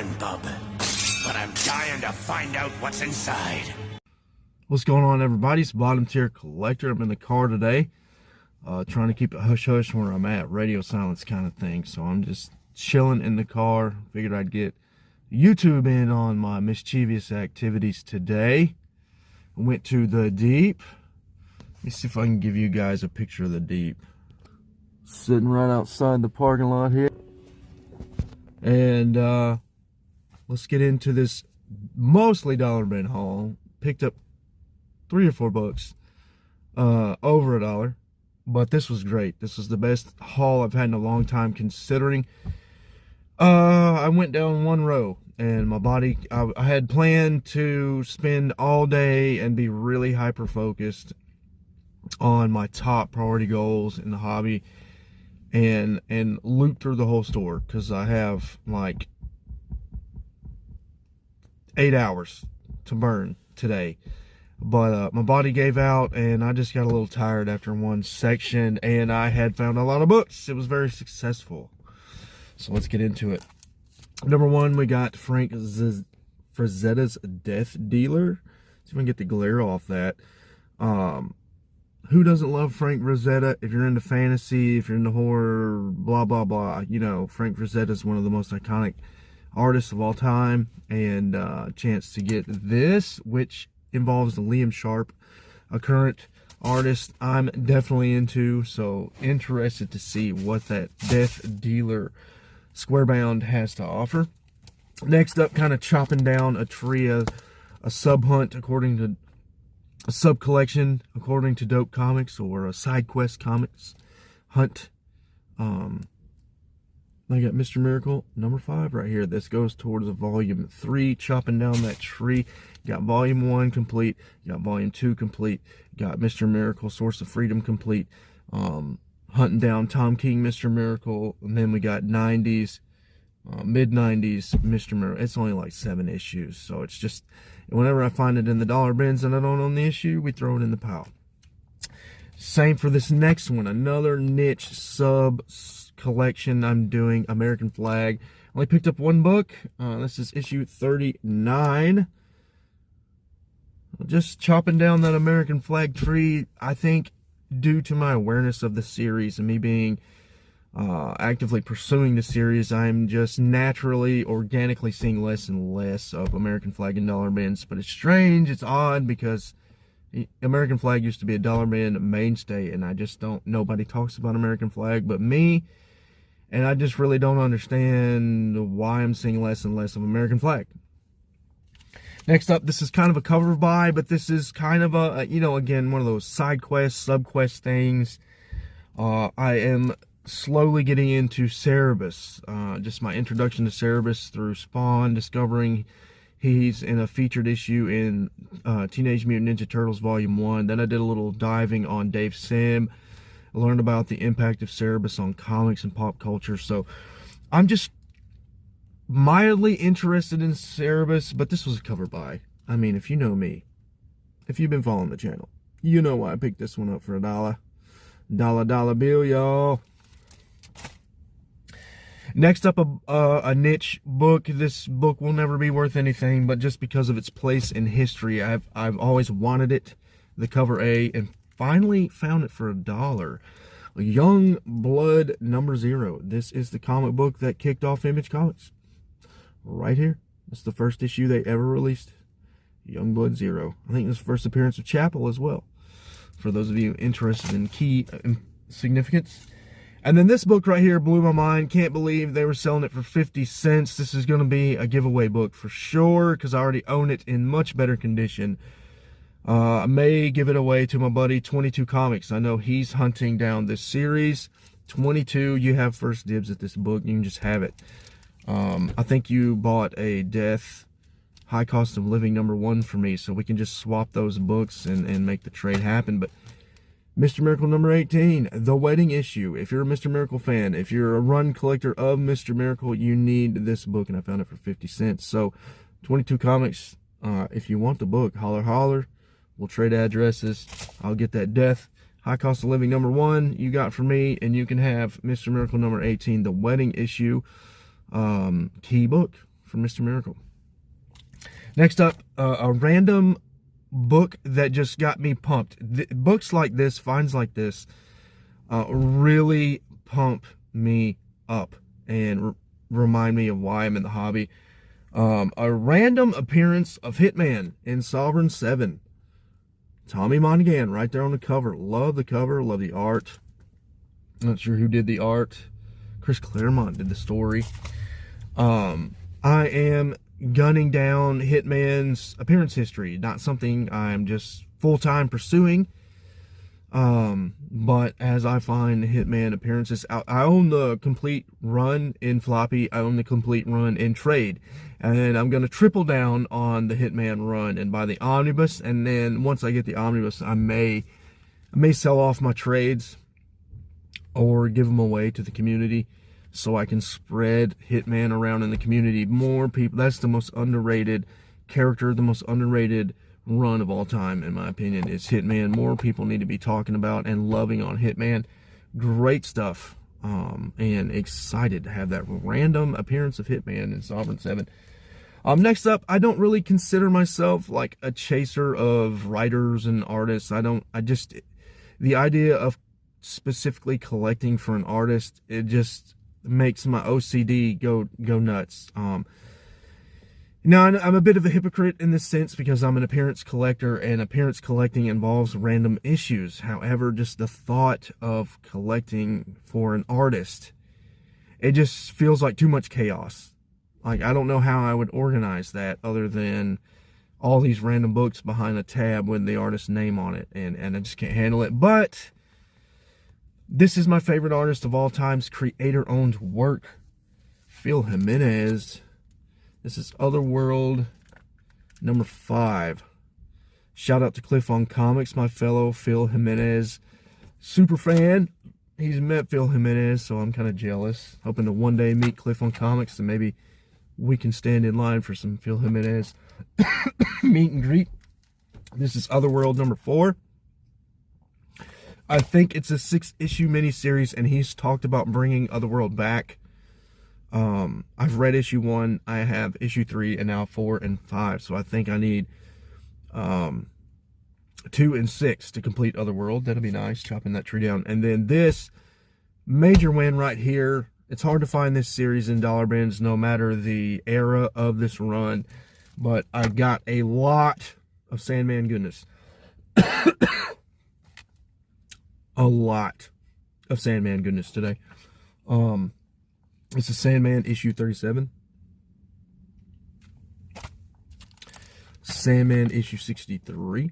nothing, bub. But I'm dying to find out what's inside. What's going on, everybody? It's Bottom Tier Collector. I'm in the car today, trying to keep it hush-hush where I'm at, radio silence kind of thing. So I'm just chilling in the car. Figured I'd get YouTube in on my mischievous activities today. I went to the Deep. Let me see if I can give you guys a picture of the Deep. Sitting right outside the parking lot here. And let's get into this mostly dollar bin haul. Picked up 3 or 4 books, over $1, but this was great. This was the best haul I've had in a long time, considering I went down one row and my body, I had planned to spend all day and be really hyper focused on my top priority goals in the hobby and loop through the whole store, because I have like 8 hours to burn today. But my body gave out and I just got a little tired after one section, and I had found a lot of books. It was very successful. So let's get into it. Number 1, we got Frank Frazetta's Death Dealer. See if I can get the glare off that. Who doesn't love Frank Frazetta? If you're into fantasy, if you're into horror, blah, blah, blah. You know, Frank Frazetta is one of the most iconic artists of all time. And chance to get this, which involves Liam Sharp, a current artist I'm definitely into. So interested to see what that Death Dealer squarebound has to offer. Next up, kind of chopping down a tree, a sub hunt according to a sub collection according to Dope Comics, or a Side Quest Comics hunt. I got Mr. Miracle number 5 right here. This goes towards a volume 3, chopping down that tree. Got volume 1 complete, got volume 2 complete, got Mr. Miracle Source of Freedom complete, hunting down Tom King Mr. Miracle, and then we got 90s, mid-90s Mr. Miracle. It's only like 7 issues, so it's just, whenever I find it in the dollar bins and I don't own the issue, we throw it in the pile. Same for this next one, another niche sub collection I'm doing, American Flag. Only picked up 1 book. This is issue 39. Just chopping down that American Flag tree, I think, due to my awareness of the series and me being actively pursuing the series, I'm just naturally, organically seeing less and less of American Flag in dollar bins. But it's strange, it's odd, because American Flag used to be a dollar bin mainstay, and I just don't, nobody talks about American Flag but me, and I just really don't understand why I'm seeing less and less of American Flag. Next up, this is kind of a cover buy, but this is kind of a, you know, again, one of those side quests, sub quest things. I am slowly getting into Cerebus, just my introduction to Cerebus through Spawn, discovering he's in a featured issue in Teenage Mutant Ninja Turtles Volume 1. Then I did a little diving on Dave Sim. I learned about the impact of Cerebus on comics and pop culture. So I'm just mildly interested in Cerebus, but this was a cover buy. I mean, if you know me, if you've been following the channel, you know why I picked this one up for $1. Dollar bill, y'all. Next up, a niche book. This book will never be worth anything, but just because of its place in history, I've always wanted it, the cover A, and finally found it for $1. Young Blood number 0. This is the comic book that kicked off Image Comics. Right here. It's the first issue they ever released. Young Blood 0. I think it was the first appearance of Chapel as well, for those of you interested in key significance. And then this book right here blew my mind. Can't believe they were selling it for 50 cents. This is going to be a giveaway book for sure, because I already own it in much better condition. I may give it away to my buddy 22 Comics. I know he's hunting down this series. 22, you have first dibs at this book. You can just have it. I think you bought a Death High Cost of Living number 1 for me, so we can just swap those books and make the trade happen. But Mr. Miracle number 18, The Wedding Issue. If you're a Mr. Miracle fan, if you're a run collector of Mr. Miracle, you need this book, and I found it for 50 cents. So 22 Comics, if you want the book, holler holler. We'll trade addresses. I'll get that Death High Cost of Living number 1 you got for me, and you can have Mr. Miracle number 18, The Wedding Issue, key book for Mr. Miracle. Next up, a random book that just got me pumped. Books like this, finds like this, really pump me up and remind me of why I'm in the hobby. A random appearance of Hitman in Sovereign 7. Tommy Monaghan right there on the cover. Love the cover, love the art. Not sure who did the art. Chris Claremont did the story. I am gunning down Hitman's appearance history. Not something I'm just full-time pursuing. But as I find Hitman appearances, I own the complete run in floppy. I own the complete run in trade. And I'm going to triple down on the Hitman run and buy the omnibus. And then once I get the omnibus, I may sell off my trades or give them away to the community so I can spread Hitman around in the community. More people, that's the most underrated character, the most underrated run of all time, in my opinion, is Hitman. More people need to be talking about and loving on Hitman. Great stuff. And excited to have that random appearance of Hitman in Sovereign 7. Next up, I don't really consider myself like a chaser of writers and artists. The idea of specifically collecting for an artist, it just makes my OCD go nuts. Now, I'm a bit of a hypocrite in this sense because I'm an appearance collector, and appearance collecting involves random issues. However, just the thought of collecting for an artist, it just feels like too much chaos. Like, I don't know how I would organize that other than all these random books behind a tab with the artist's name on it, and I just can't handle it. But this is my favorite artist of all time's creator-owned work, Phil Jimenez. This is Otherworld number 5. Shout out to Cliff on Comics, my fellow Phil Jimenez super fan. He's met Phil Jimenez, so I'm kind of jealous. Hoping to one day meet Cliff on Comics, and maybe we can stand in line for some Phil Jimenez meet and greet. This is Otherworld number 4. I think it's a 6-issue miniseries, and he's talked about bringing Otherworld back. I've read issue 1, I have issue 3, and now 4 and 5. So I think I need 2 and 6 to complete Otherworld. That'll be nice, chopping that tree down. And then this major win right here. It's hard to find this series in dollar bins no matter the era of this run. But I got a lot of Sandman goodness. A lot of Sandman goodness today. It's a Sandman issue 37. Sandman issue 63.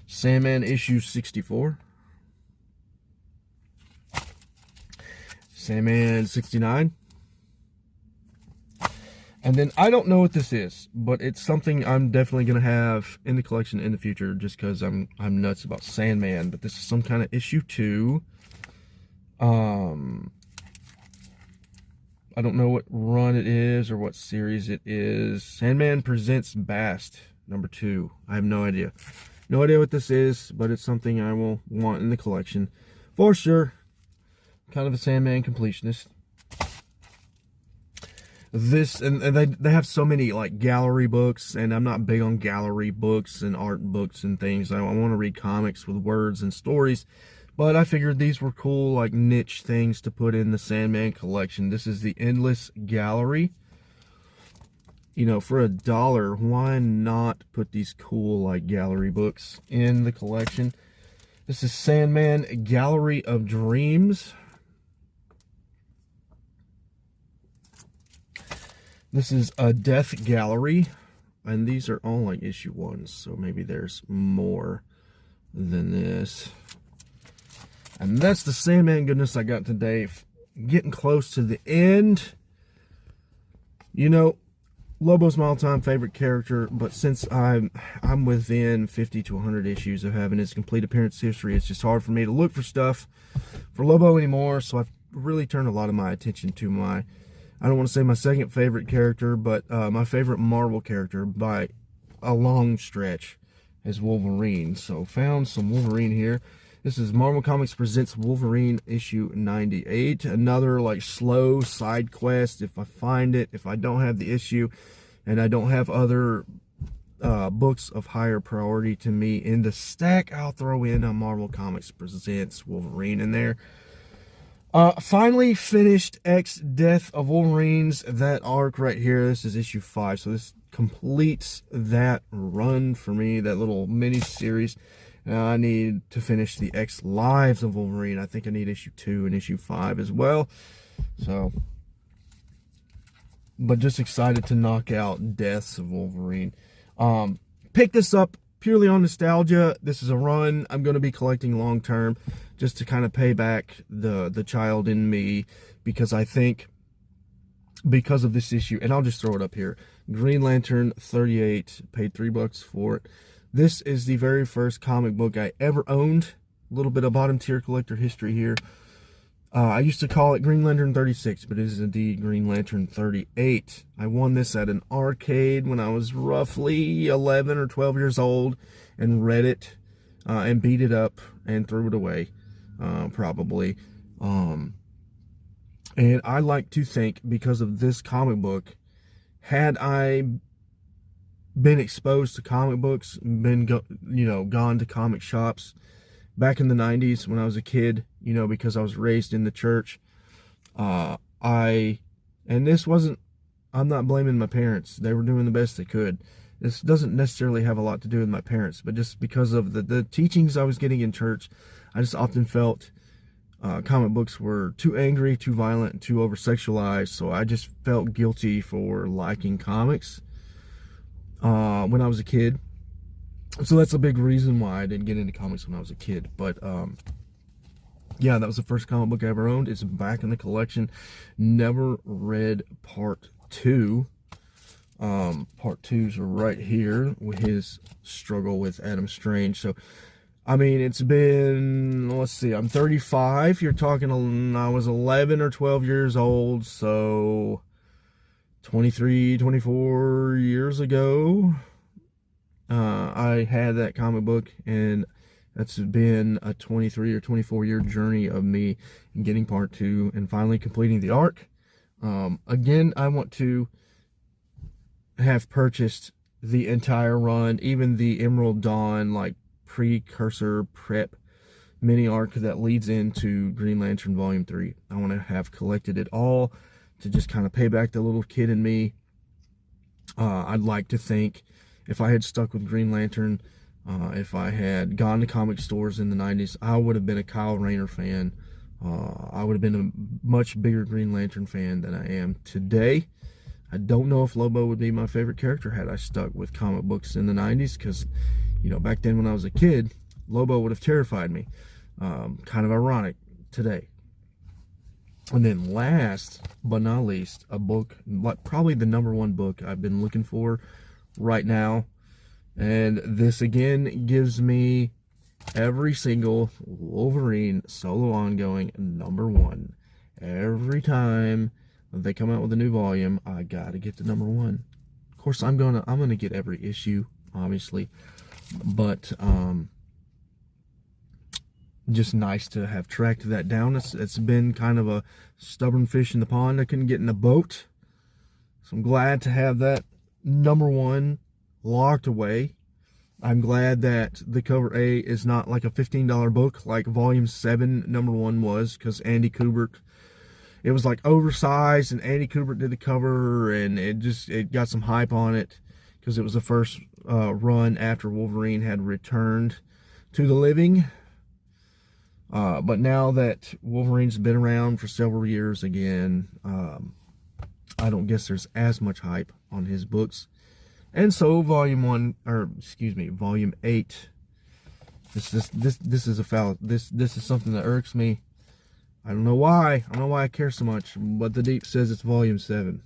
Sandman issue 64. Sandman 69. And then I don't know what this is, but it's something I'm definitely going to have in the collection in the future just because I'm nuts about Sandman. But this is some kind of issue 2. I don't know what run it is or what series it is. Sandman Presents Bast, number 2. I have no idea. No idea what this is, but it's something I will want in the collection for sure. Kind of a Sandman completionist. This, and they have so many like gallery books, and I'm not big on gallery books and art books and things. I want to read comics with words and stories. But I figured these were cool, like niche things to put in the Sandman collection. This is the Endless Gallery. You know, for $1, why not put these cool, like, gallery books in the collection? This is Sandman Gallery of Dreams. This is a Death Gallery. And these are all, like, issue 1s, so maybe there's more than this. And that's the Sandman goodness I got today. Getting close to the end. You know, Lobo's my all-time favorite character, but since I'm within 50 to 100 issues of having his complete appearance history, it's just hard for me to look for stuff for Lobo anymore. So I've really turned a lot of my attention to my, I don't want to say my second favorite character, but my favorite Marvel character by a long stretch is Wolverine. So found some Wolverine here. This is Marvel Comics Presents Wolverine issue 98. Another like slow side quest. If I find it, if I don't have the issue, and I don't have other books of higher priority to me in the stack, I'll throw in a Marvel Comics Presents Wolverine in there. Finally finished X Death of Wolverines, that arc right here. This is issue 5, so this completes that run for me, that little mini series. I need to finish the X Lives of Wolverine. I think I need issue 2 and issue 5 as well. So, but just excited to knock out Deaths of Wolverine. Pick this up purely on nostalgia. This is a run I'm going to be collecting long term, just to kind of pay back the child in me, because I think because of this issue, and I'll just throw it up here, Green Lantern 38, paid $3 for it. This is the very first comic book I ever owned. A little bit of bottom tier collector history here. I used to call it Green Lantern 36, but it is indeed Green Lantern 38. I won this at an arcade when I was roughly 11 or 12 years old, and read it and beat it up and threw it away, probably. And I like to think, because of this comic book, had I been exposed to comic books, gone to comic shops back in the 90s when I was a kid, because I was raised in the church, and this wasn't, I'm not blaming my parents. They were doing the best they could. This doesn't necessarily have a lot to do with my parents, but just because of the teachings I was getting in church, I just often felt comic books were too angry, too violent, and too over-sexualized, so I just felt guilty for liking comics when I was a kid. So that's a big reason why I didn't get into comics when I was a kid. But yeah, that was the first comic book I ever owned. It's back in the collection. Never read part 2. Part 2's right here with his struggle with Adam Strange. So, I mean, it's been, let's see, I'm 35. You're talking, I was 11 or 12 years old, so 23, 24 years ago, I had that comic book, and that's been a 23 or 24 year journey of me getting part 2 and finally completing the arc. Again, I want to have purchased the entire run, even the Emerald Dawn, like, precursor prep mini arc that leads into Green Lantern Volume 3. I want to have collected it all to just kind of pay back the little kid in me. I'd like to think if I had stuck with Green Lantern, if I had gone to comic stores in the 90s, I would have been a Kyle Rayner fan. I would have been a much bigger Green Lantern fan than I am today. I don't know if Lobo would be my favorite character had I stuck with comic books in the 90s, because, back then when I was a kid, Lobo would have terrified me. Kind of ironic today. And then last but not least, a book, like probably the #1 book I've been looking for right now. And this again gives me every single Wolverine solo ongoing #1. Every time they come out with a new volume, I gotta get the #1. Of course, I'm gonna get every issue, obviously, but just nice to have tracked that down. It's been kind of a stubborn fish in the pond. I couldn't get in a boat, so I'm glad to have that #1 locked away. I'm glad that the cover A is not like a $15 book like Volume 7 #1 was, because Andy Kubert, it was like oversized, and Andy Kubert did the cover, and it got some hype on it because it was the first run after Wolverine had returned to the living. But now that Wolverine's been around for several years again, I don't guess there's as much hype on his books. And so Volume 8. This is a foul. This is something that irks me. I don't know why. I don't know why I care so much, but the Deep says it's Volume 7.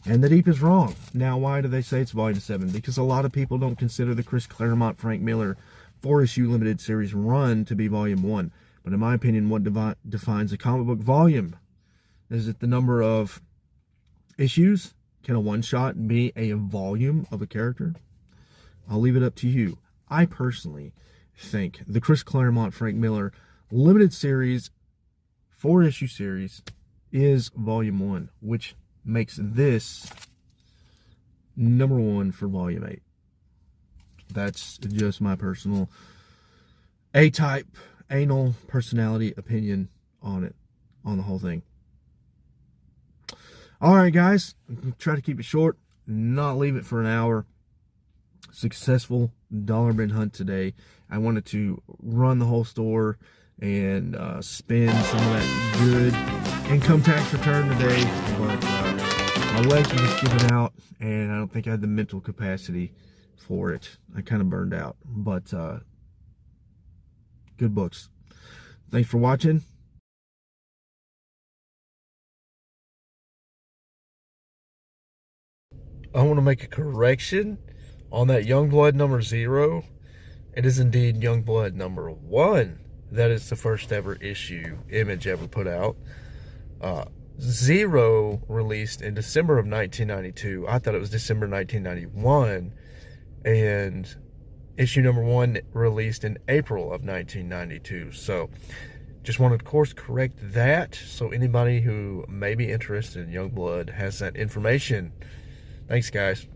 And the Deep is wrong. Now, why do they say it's Volume 7? Because a lot of people don't consider the Chris Claremont, Frank Miller 4-issue limited series run to be Volume 1. But in my opinion, what defines a comic book volume? Is it the number of issues? Can a one-shot be a volume of a character? I'll leave it up to you. I personally think. The Chris Claremont, Frank Miller limited series, 4-issue series, is volume 1, which makes this number 1 for volume 8. That's just my personal A-type, anal personality opinion on it, on the whole thing. All right, guys, try to keep it short, not leave it for an hour. Successful dollar bin hunt today. I wanted to run the whole store and spend some of that good income tax return today, but my legs were just giving out, and I don't think I had the mental capacity for it. I kind of burned out, but good books. Thanks for watching. I want to make a correction on that Youngblood number 0. It is indeed Youngblood number 1. That is the first ever issue Image ever put out. 0 released in December of 1992. I thought it was December 1991. And issue number 1 released in April of 1992. So just want to, of course, correct that, so anybody who may be interested in Youngblood has that information. Thanks, guys.